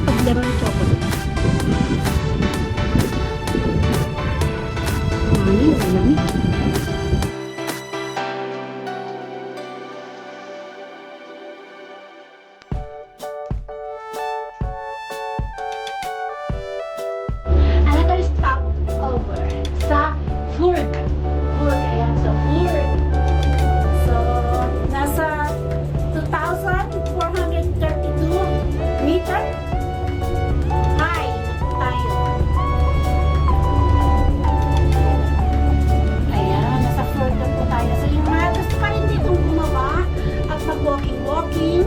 paglaro ng chocolate. Mami, malamig. Another stop over sa Flurg. Flurg, ayan, sa Flurg. So, nasa 2,432 meter high tayo. Ayan, nasa Flurg na po tayo. So, yung mga gusto pa rin ditong bumaba at mag-walking-walking.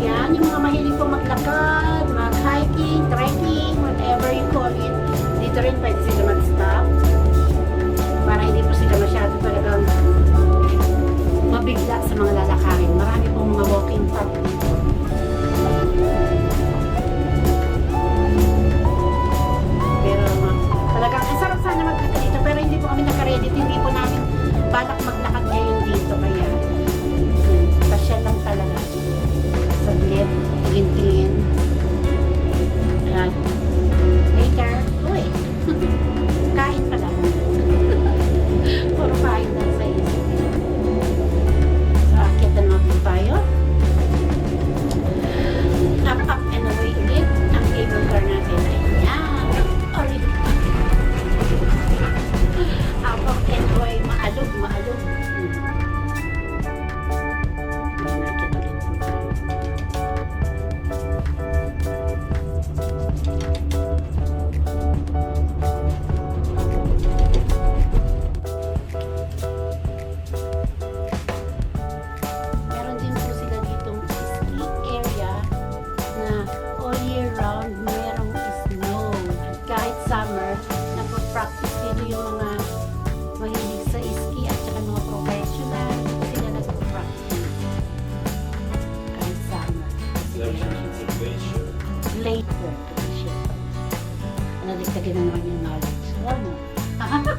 Yan, yung mga mahilig po maglakad, mag-hiking, trekking, whatever you call it. Dito rin pwede sila mag-stop. Para hindi po sila masyado talagang mabigla sa mga lalakarin. Marami pong mga walking path dito. Pero talagang ang sarap sana maglakad dito. Pero hindi po kami naka-ready. Hindi po namin balak maglakad ngayon dito. Kaya pasya lang talaga. Saglit, tingin-tingin. At later, uy, kain pa lang. Puro kain lang sa isip. So, akit na naman po tayo. Up and away ulit. Ang cable car natin ay yan. Already. Up and away. Maalog. Nakit ulit po tayo. Meron din po sila ditong ski area na all year round merong snow. At kahit summer, nagpa-practice dito yung mga mahilig sa ski at saka mga professional. Sila nagpa-practice. Kahit summer. Later. Nadagdagan na naman yung knowledge. Alam mo?